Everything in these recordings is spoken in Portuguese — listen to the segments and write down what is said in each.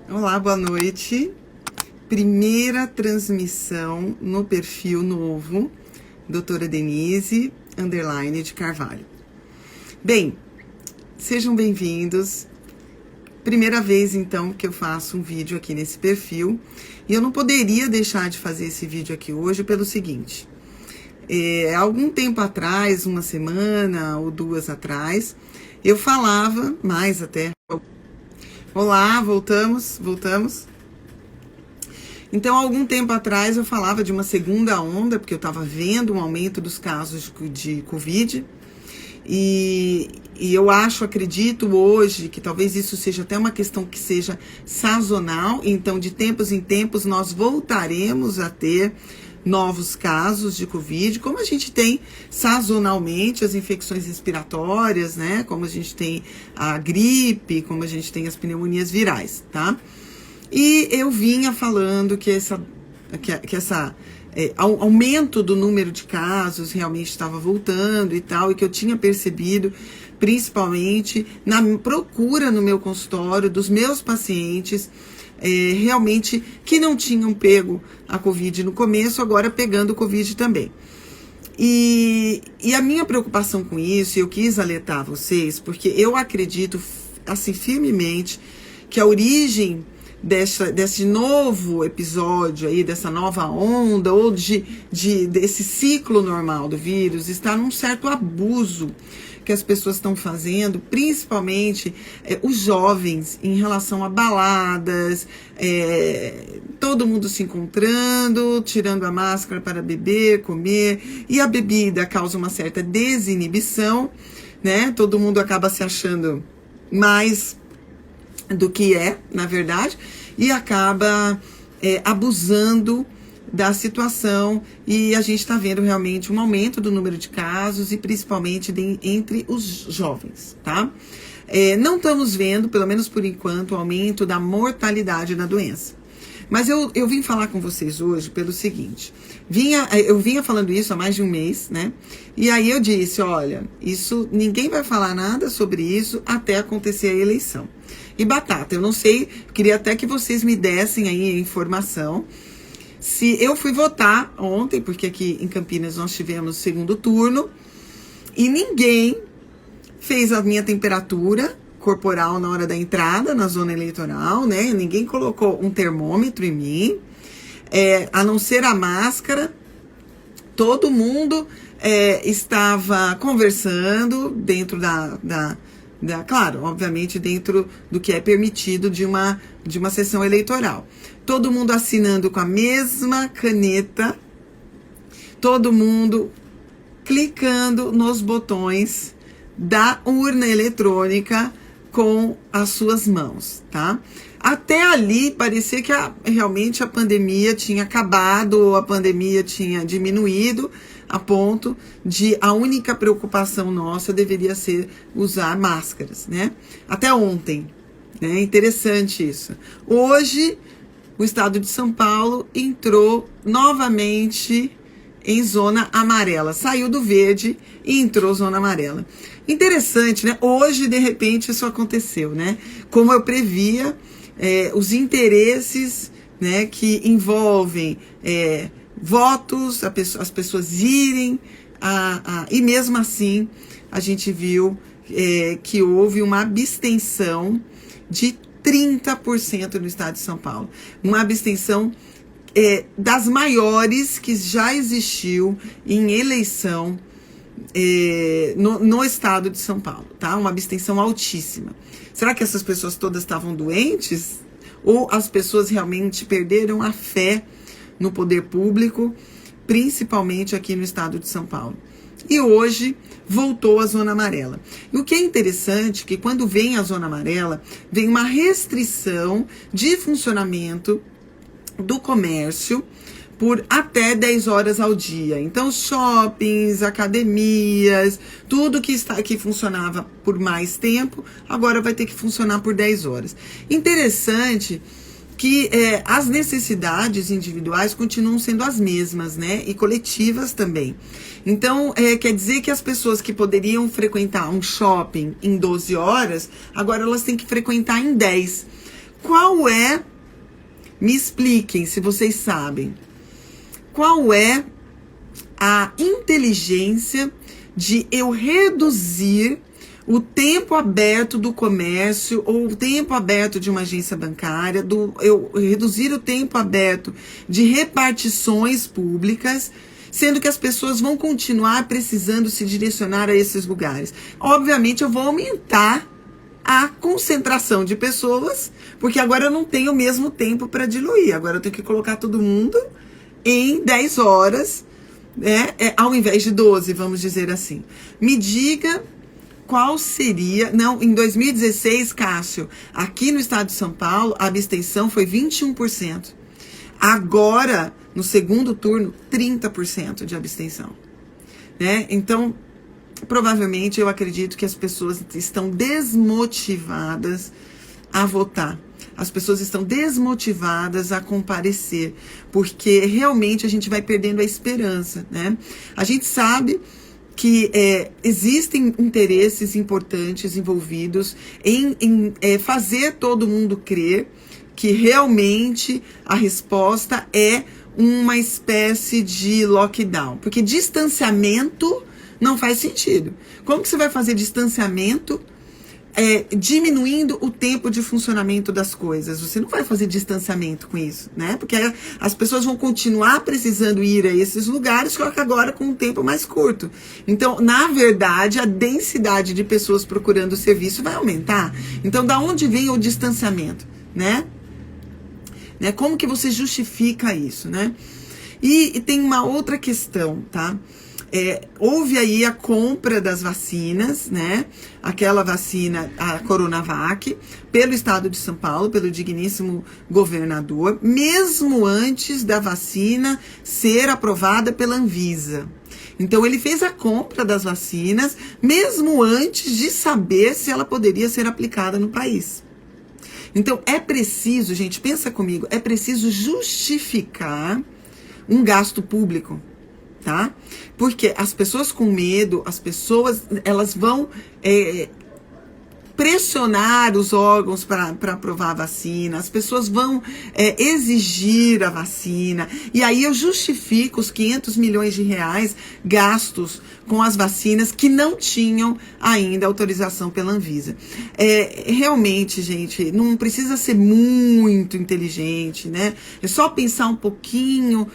Olá, boa noite. Primeira transmissão no perfil novo, doutora Denise _ de Carvalho. Bem, sejam bem-vindos. Primeira vez, então, que eu faço um vídeo aqui nesse perfil. E eu não poderia deixar de fazer esse vídeo aqui hoje pelo seguinte. Algum tempo atrás, uma semana ou duas atrás, eu falava, mais até... Olá, voltamos. Então, algum tempo atrás, eu falava de uma segunda onda, porque eu estava vendo um aumento dos casos de Covid. E eu acredito hoje, que talvez isso seja até uma questão que seja sazonal. Então, de tempos em tempos, nós voltaremos a ter novos casos de Covid, como a gente tem sazonalmente as infecções respiratórias, né? Como a gente tem a gripe, como a gente tem as pneumonias virais, tá? E eu vinha falando que aumento do número de casos realmente estava voltando e tal, e que eu tinha percebido, principalmente na procura no meu consultório dos meus pacientes, realmente que não tinham pego a Covid no começo, agora pegando o Covid também. E a minha preocupação com isso, eu quis alertar vocês, porque eu acredito assim firmemente que a origem desse novo episódio aí, dessa nova onda, ou desse ciclo normal do vírus, está num certo abuso que as pessoas estão fazendo, principalmente os jovens, em relação a baladas, todo mundo se encontrando, tirando a máscara para beber, comer, e a bebida causa uma certa desinibição, né? Todo mundo acaba se achando mais do que na verdade, e acaba abusando da situação, e a gente está vendo realmente um aumento do número de casos, e principalmente entre os jovens, tá? Não estamos vendo, pelo menos por enquanto, o aumento da mortalidade da doença. Mas eu vim falar com vocês hoje pelo seguinte, eu vinha falando isso há mais de um mês, né? E aí eu disse, olha, ninguém vai falar nada sobre isso até acontecer a eleição. E batata, eu não sei, queria até que vocês me dessem aí a informação. Se eu fui votar ontem, porque aqui em Campinas nós tivemos segundo turno, e ninguém fez a minha temperatura corporal na hora da entrada na zona eleitoral, né? Ninguém colocou um termômetro em mim, a não ser a máscara. Todo mundo estava conversando dentro claro, obviamente dentro do que é permitido de uma sessão eleitoral. Todo mundo assinando com a mesma caneta, todo mundo clicando nos botões da urna eletrônica com as suas mãos, tá? Até ali parecia que realmente a pandemia tinha acabado, ou a pandemia tinha diminuído, a ponto de a única preocupação nossa deveria ser usar máscaras, né? Até ontem, né? Interessante isso. Hoje, o estado de São Paulo entrou novamente em zona amarela. Saiu do verde e entrou zona amarela. Interessante, né? Hoje, de repente, isso aconteceu, né? Como eu previa, os interesses, né, que envolvem votos, as pessoas irem, e mesmo assim a gente viu que houve uma abstenção de 30% no estado de São Paulo. Uma abstenção das maiores que já existiu em eleição no estado de São Paulo, tá? Uma abstenção altíssima. Será que essas pessoas todas estavam doentes? Ou as pessoas realmente perderam a fé no poder público, principalmente aqui no estado de São Paulo? E hoje voltou a zona amarela. E o que é interessante é que quando vem a zona amarela, vem uma restrição de funcionamento do comércio por até 10 horas ao dia. Então, shoppings, academias, tudo que funcionava por mais tempo, agora vai ter que funcionar por 10 horas. Interessante que as necessidades individuais continuam sendo as mesmas, né? E coletivas também. Então, quer dizer que as pessoas que poderiam frequentar um shopping em 12 horas, agora elas têm que frequentar em 10. Qual é, me expliquem se vocês sabem, qual é a inteligência de eu reduzir o tempo aberto do comércio ou o tempo aberto de uma agência bancária, eu reduzir o tempo aberto de repartições públicas, sendo que as pessoas vão continuar precisando se direcionar a esses lugares. Obviamente, eu vou aumentar a concentração de pessoas, porque agora eu não tenho o mesmo tempo para diluir. Agora eu tenho que colocar todo mundo em 10 horas, né, ao invés de 12, vamos dizer assim. Me diga qual seria... Não, em 2016, Cássio, aqui no estado de São Paulo, a abstenção foi 21%. Agora, no segundo turno, 30% de abstenção. Né? Então, provavelmente, eu acredito que as pessoas estão desmotivadas a votar. As pessoas estão desmotivadas a comparecer, porque realmente a gente vai perdendo a esperança, né? A gente sabe que existem interesses importantes envolvidos em fazer todo mundo crer que realmente a resposta é uma espécie de lockdown. Porque distanciamento não faz sentido. Como que você vai fazer distanciamento diminuindo o tempo de funcionamento das coisas? Você não vai fazer distanciamento com isso, né? Porque as pessoas vão continuar precisando ir a esses lugares, só que agora com um tempo mais curto. Então, na verdade, a densidade de pessoas procurando o serviço vai aumentar. Então, da onde vem o distanciamento, né? Como que você justifica isso, né? E tem uma outra questão, tá? Houve aí a compra das vacinas, né? Aquela vacina, a Coronavac, pelo estado de São Paulo, pelo digníssimo governador, mesmo antes da vacina ser aprovada pela Anvisa. Então, ele fez a compra das vacinas, mesmo antes de saber se ela poderia ser aplicada no país. Então, é preciso, gente, pensa comigo, é preciso justificar um gasto público. Tá? Porque as pessoas com medo, elas vão pressionar os órgãos para aprovar a vacina, as pessoas vão exigir a vacina, e aí eu justifico os 500 milhões de reais gastos com as vacinas que não tinham ainda autorização pela Anvisa. Realmente, gente, não precisa ser muito inteligente, né? É só pensar um pouquinho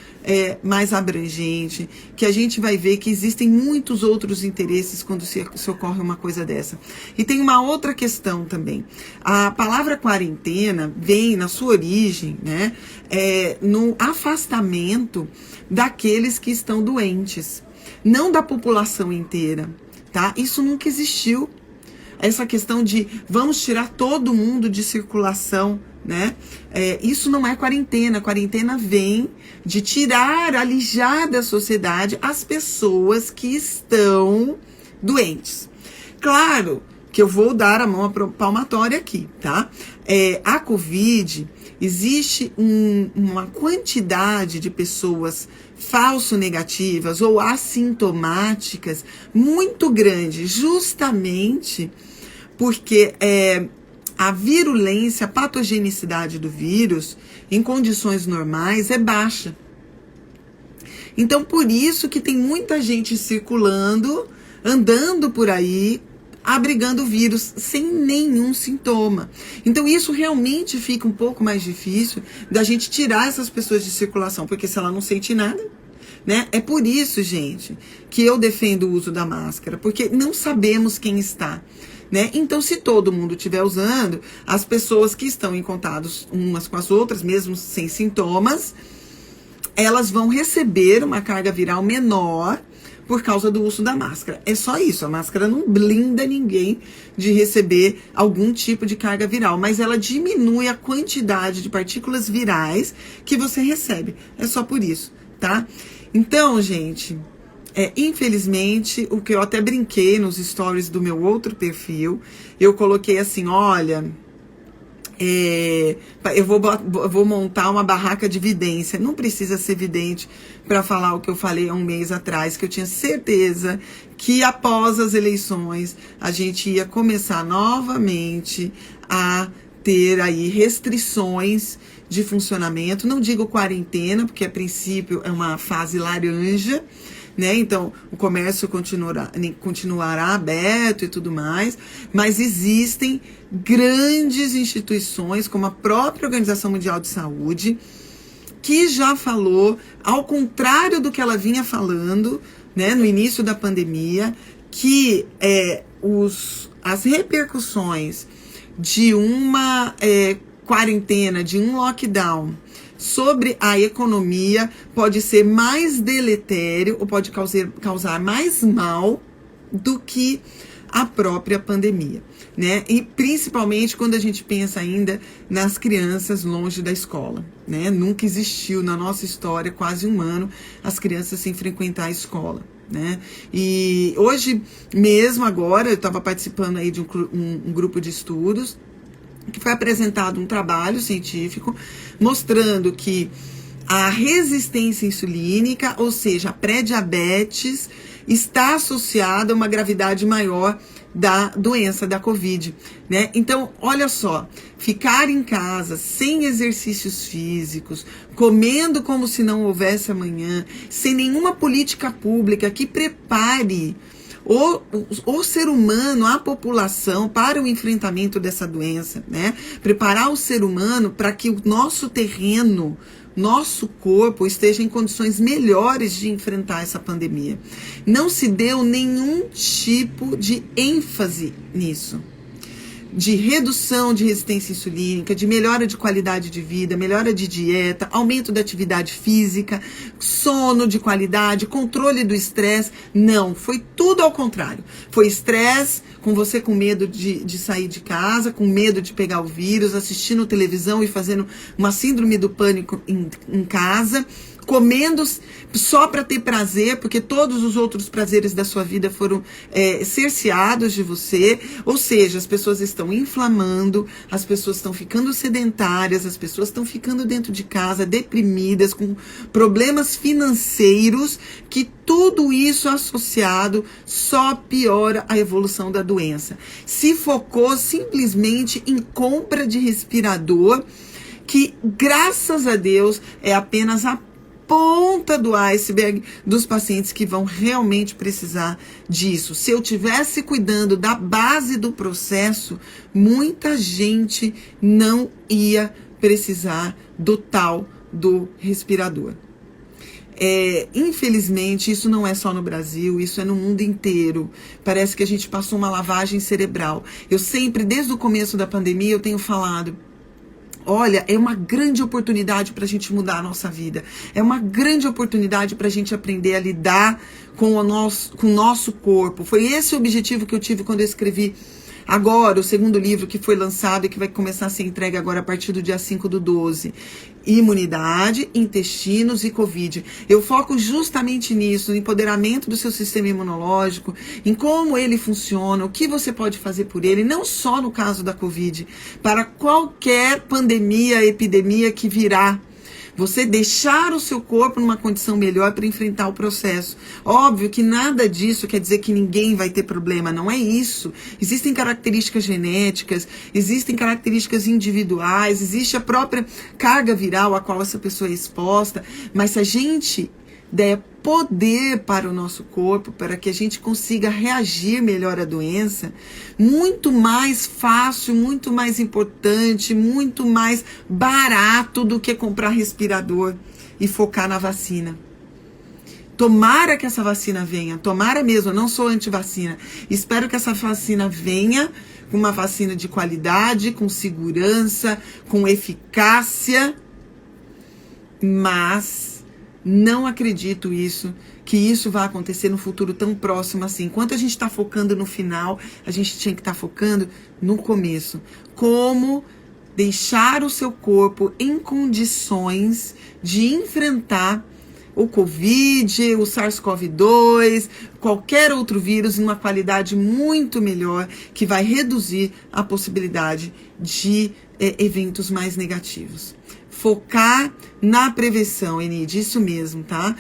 mais abrangente, que a gente vai ver que existem muitos outros interesses quando se ocorre uma coisa dessa. E tem uma outra questão também. A palavra quarentena vem, na sua origem, né, no afastamento daqueles que estão doentes, não da população inteira, tá? Isso nunca existiu. Essa questão de vamos tirar todo mundo de circulação, né? Isso não é quarentena. Quarentena vem de tirar, alijar da sociedade as pessoas que estão doentes. Claro que eu vou dar a mão palmatória aqui, tá? A Covid, existe uma quantidade de pessoas falso-negativas ou assintomáticas muito grande, justamente porque a virulência, a patogenicidade do vírus em condições normais é baixa. Então, por isso que tem muita gente circulando, andando por aí, abrigando o vírus sem nenhum sintoma. Então, isso realmente fica um pouco mais difícil da gente tirar essas pessoas de circulação, porque se ela não sente nada, né? É por isso, gente, que eu defendo o uso da máscara, porque não sabemos quem está, né? Então, se todo mundo estiver usando, as pessoas que estão em contato umas com as outras, mesmo sem sintomas, elas vão receber uma carga viral menor por causa do uso da máscara. É só isso, a máscara não blinda ninguém de receber algum tipo de carga viral, mas ela diminui a quantidade de partículas virais que você recebe. É só por isso, tá? Então, gente, infelizmente, o que eu até brinquei nos stories do meu outro perfil, eu coloquei assim, olha, Eu vou montar uma barraca de vidência. Não precisa ser vidente para falar o que eu falei há um mês atrás, que eu tinha certeza que após as eleições a gente ia começar novamente a ter aí restrições de funcionamento. Não digo quarentena, porque a princípio é uma fase laranja, né? Então, o comércio continuará aberto e tudo mais, mas existem grandes instituições, como a própria Organização Mundial de Saúde, que já falou, ao contrário do que ela vinha falando, né, no início da pandemia, que as repercussões de uma quarentena, de um lockdown, sobre a economia pode ser mais deletério ou pode causar mais mal do que a própria pandemia, né? E principalmente quando a gente pensa ainda nas crianças longe da escola, né? Nunca existiu na nossa história, quase um ano, as crianças sem frequentar a escola, né? E hoje mesmo, agora, eu estava participando aí de um grupo de estudos que foi apresentado um trabalho científico mostrando que a resistência insulínica, ou seja, a pré-diabetes, está associada a uma gravidade maior da doença da Covid, né? Então, olha só, ficar em casa sem exercícios físicos, comendo como se não houvesse amanhã, sem nenhuma política pública que prepare o ser humano, a população, para o enfrentamento dessa doença, né? Preparar o ser humano para que o nosso terreno, nosso corpo esteja em condições melhores de enfrentar essa pandemia. Não se deu nenhum tipo de ênfase nisso. De redução de resistência insulínica, de melhora de qualidade de vida, melhora de dieta, aumento da atividade física, sono de qualidade, controle do estresse. Não, foi tudo ao contrário. Foi estresse, com você com medo de sair de casa, com medo de pegar o vírus, assistindo televisão e fazendo uma síndrome do pânico em casa, comendo só para ter prazer, porque todos os outros prazeres da sua vida foram cerceados de você. Ou seja, as pessoas estão inflamando, as pessoas estão ficando sedentárias, as pessoas estão ficando dentro de casa, deprimidas, com problemas financeiros, que tudo isso associado só piora a evolução da doença. Se focou simplesmente em compra de respirador, que, graças a Deus, é apenas a ponta do iceberg dos pacientes que vão realmente precisar disso. Se eu tivesse cuidando da base do processo, muita gente não ia precisar do tal do respirador. Infelizmente, isso não é só no Brasil, isso é no mundo inteiro. Parece que a gente passou uma lavagem cerebral. Eu sempre, desde o começo da pandemia, eu tenho falado: olha, é uma grande oportunidade para a gente mudar a nossa vida. É uma grande oportunidade para a gente aprender a lidar com o nosso corpo. Foi esse o objetivo que eu tive quando eu escrevi agora o segundo livro que foi lançado e que vai começar a ser entregue agora a partir do dia 5/12. Imunidade, intestinos e Covid. Eu foco justamente nisso, no empoderamento do seu sistema imunológico, em como ele funciona, o que você pode fazer por ele, não só no caso da Covid, para qualquer pandemia, epidemia que virá. Você deixar o seu corpo numa condição melhor para enfrentar o processo. Óbvio que nada disso quer dizer que ninguém vai ter problema, não é isso. Existem características genéticas, existem características individuais, existe a própria carga viral a qual essa pessoa é exposta, mas se a gente der poder para o nosso corpo, para que a gente consiga reagir melhor à doença, muito mais fácil, muito mais importante, muito mais barato do que comprar respirador e focar na vacina. Tomara que essa vacina venha, tomara mesmo, eu não sou anti-vacina. Espero que essa vacina venha, uma vacina de qualidade, com segurança, com eficácia, mas não acredito que isso vai acontecer no futuro tão próximo assim. Enquanto a gente está focando no final, a gente tinha que estar focando no começo. Como deixar o seu corpo em condições de enfrentar o Covid, o SARS-CoV-2, qualquer outro vírus em uma qualidade muito melhor, que vai reduzir a possibilidade de eventos mais negativos. Focar na prevenção, Enid, isso mesmo, tá?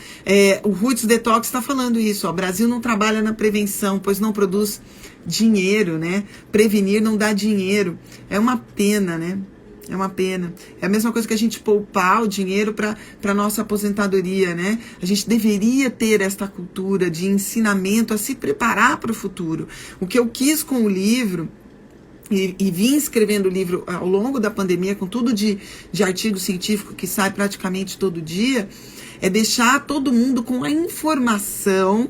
O Roots Detox está falando isso, ó, o Brasil não trabalha na prevenção, pois não produz dinheiro, né? Prevenir não dá dinheiro. É uma pena, né? É uma pena. É a mesma coisa que a gente poupar o dinheiro para nossa aposentadoria, né? A gente deveria ter esta cultura de ensinamento a se preparar para o futuro. O que eu quis com o livro, e vim escrevendo o livro ao longo da pandemia, com tudo de artigo científico que sai praticamente todo dia, é deixar todo mundo com a informação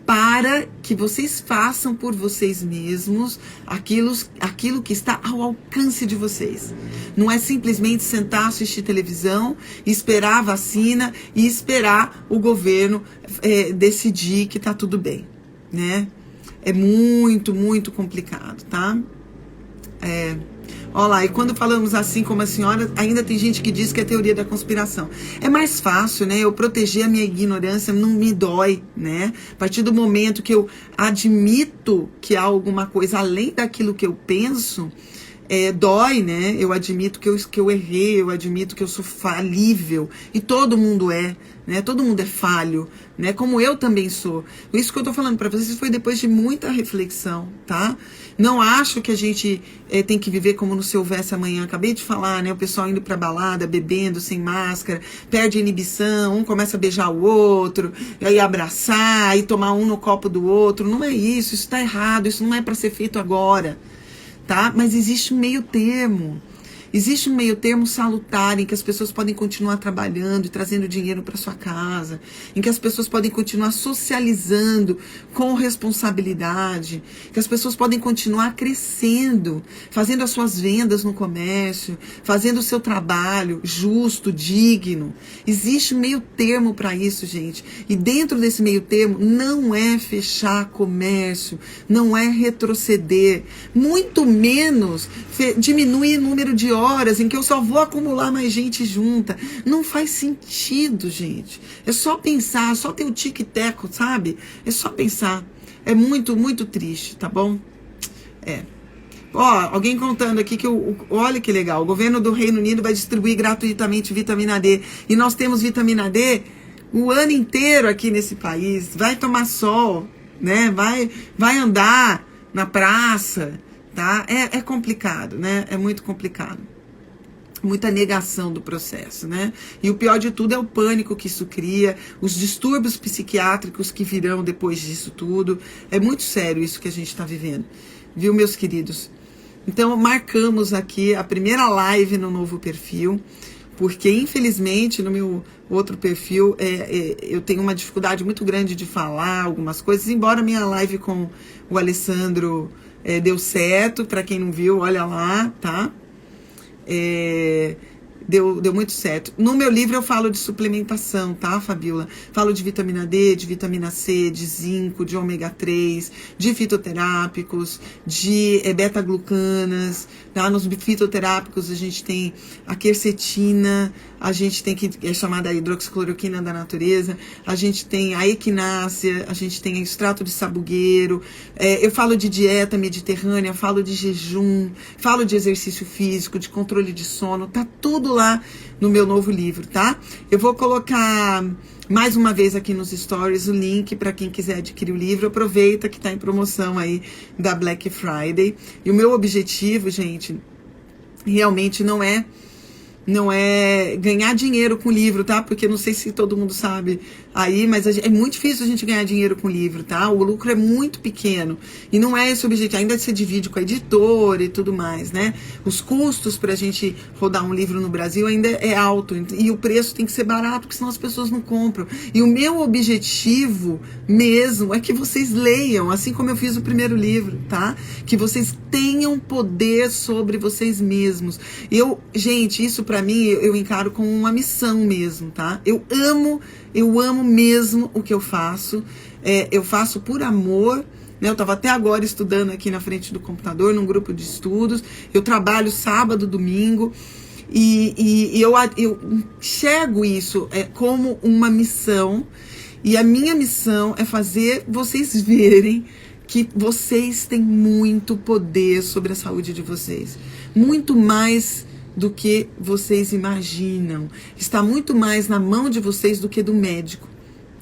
para que vocês façam por vocês mesmos aquilo que está ao alcance de vocês. Não é simplesmente sentar, assistir televisão, esperar a vacina e esperar o governo decidir que está tudo bem, né? É muito, muito complicado, tá? Olha lá, e quando falamos assim como a senhora, ainda tem gente que diz que é teoria da conspiração. É mais fácil, né? Eu proteger a minha ignorância, não me dói, né? A partir do momento que eu admito que há alguma coisa além daquilo que eu penso, dói, né? Eu admito que eu errei, eu admito que eu sou falível. E todo mundo é, né? Todo mundo é falho, né? Como eu também sou. Isso que eu tô falando para vocês foi depois de muita reflexão, tá? Não acho que a gente tem que viver como no Se Houvesse Amanhã. Acabei de falar, né? O pessoal indo pra balada, bebendo, sem máscara, perde a inibição, um começa a beijar o outro, aí abraçar, aí tomar um no copo do outro. Não é isso, isso tá errado, isso não é para ser feito agora, tá? Mas existe um meio termo. Existe um meio termo salutar em que as pessoas podem continuar trabalhando e trazendo dinheiro para sua casa, em que as pessoas podem continuar socializando com responsabilidade, que as pessoas podem continuar crescendo, fazendo as suas vendas no comércio, fazendo o seu trabalho justo, digno. Existe um meio termo para isso, gente. E dentro desse meio termo não é fechar comércio, não é retroceder, muito menos diminuir o número de horas em que eu só vou acumular mais gente junta. Não faz sentido, gente. É só pensar, só ter o tic-teco, sabe? É só pensar. É muito, muito triste, tá bom? Ó, alguém contando aqui que olha que legal, o governo do Reino Unido vai distribuir gratuitamente vitamina D. E nós temos vitamina D o ano inteiro aqui nesse país. Vai tomar sol, né? Vai andar na praça, tá? É complicado, né? É muito complicado. Muita negação do processo, né? E o pior de tudo é o pânico que isso cria, os distúrbios psiquiátricos que virão depois disso tudo. É muito sério isso que a gente está vivendo, viu, meus queridos? Então, marcamos aqui a primeira live no novo perfil, porque infelizmente no meu outro perfil eu tenho uma dificuldade muito grande de falar algumas coisas, embora minha live com o Alessandro deu certo, para quem não viu, olha lá, tá? Deu muito certo. No meu livro eu falo de suplementação, tá, Fabiola? Falo de vitamina D, de vitamina C, de zinco, de ômega 3, de fitoterápicos, de beta-glucanas, tá? Nos fitoterápicos a gente tem a quercetina, a gente tem que é chamada a hidroxicloroquina da natureza, a gente tem a equinácea, a gente tem extrato de sabugueiro, eu falo de dieta mediterrânea, falo de jejum, falo de exercício físico, de controle de sono, tá tudo lá no meu novo livro, tá? Eu vou colocar mais uma vez aqui nos stories o link para quem quiser adquirir o livro. Aproveita que tá em promoção aí da Black Friday. E o meu objetivo, gente, realmente não é ganhar dinheiro com livro, tá? Porque não sei se todo mundo sabe aí, mas é muito difícil a gente ganhar dinheiro com livro, tá? O lucro é muito pequeno e não é esse o objetivo. Ainda se divide com a editora e tudo mais, né? Os custos pra gente rodar um livro no Brasil ainda é alto e o preço tem que ser barato, porque senão as pessoas não compram. E o meu objetivo mesmo é que vocês leiam, assim como eu fiz o primeiro livro, tá? Que vocês tenham poder sobre vocês mesmos. Gente, isso pra mim eu encaro como uma missão mesmo, tá? Eu amo mesmo o que eu faço. Eu faço por amor, né? Eu estava até agora estudando aqui na frente do computador, num grupo de estudos. Eu trabalho sábado, domingo. E eu enxergo isso como uma missão. E a minha missão é fazer vocês verem que vocês têm muito poder sobre a saúde de vocês. Muito mais do que vocês imaginam. Está muito mais na mão de vocês do que do médico.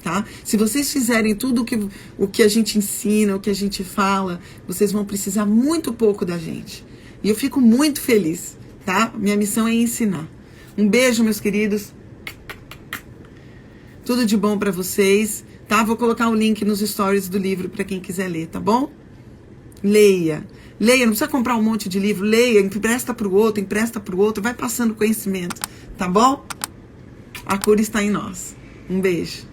Tá? Se vocês fizerem tudo o que a gente ensina, o que a gente fala, vocês vão precisar muito pouco da gente. E eu fico muito feliz, tá? Minha missão é ensinar. Um beijo, meus queridos. Tudo de bom pra vocês, tá? Vou colocar o link nos stories do livro pra quem quiser ler, tá bom? Leia. Leia, não precisa comprar um monte de livro. Leia, empresta pro outro, vai passando conhecimento, tá bom? A cura está em nós. Um beijo.